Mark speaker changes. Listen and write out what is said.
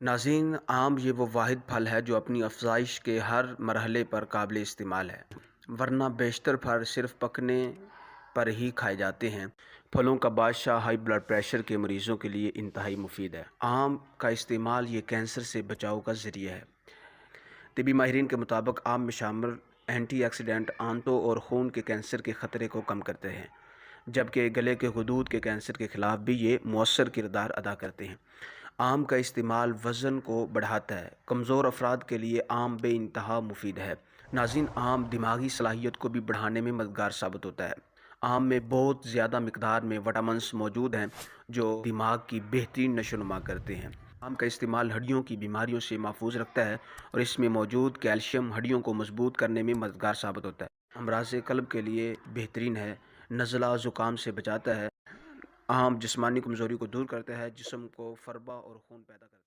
Speaker 1: नाज़रीन, आम ये वो वाहिद फल है जो अपनी अफ़ज़ाइश के हर मरहले पर काबिल इस्तेमाल है, वरना बेशतर फल सिर्फ़ पकने पर ही खाए जाते हैं। फलों का बादशाह हाई ब्लड प्रेशर के मरीज़ों के लिए इंतहाई मुफीद है। आम का इस्तेमाल ये कैंसर से बचाव का ज़रिया है। तिबी माहिरीन के मुताबिक आम में शामिल एंटीऑक्सीडेंट आंतों और खून के कैंसर के ख़तरे को कम करते हैं, जबकि गले के गुदूद के कैंसर के ख़िलाफ़ भी ये मौसर किरदार अदा करते हैं। आम का इस्तेमाल वज़न को बढ़ाता है। कमज़ोर अफराद के लिए आम बेइंतहा मुफीद है। नाज़रीन, आम दिमागी सलाहियत को भी बढ़ाने में मददगार साबित होता है। आम में बहुत ज़्यादा मिकदार में विटामिन्स मौजूद हैं जो दिमाग की बेहतरीन नशोनुमा करते हैं। आम का इस्तेमाल हड्डियों की बीमारियों से महफूज रखता है और इसमें मौजूद कैल्शियम हड्डियों को मजबूत करने में मददगार साबित होता है। अमराज़ क़ल्ब के लिए बेहतरीन है। नज़ला ज़ुकाम से बचाता है। आम जिस्मानी कमज़ोरी को दूर करता है, जिस्म को फरबा और खून पैदा करता है।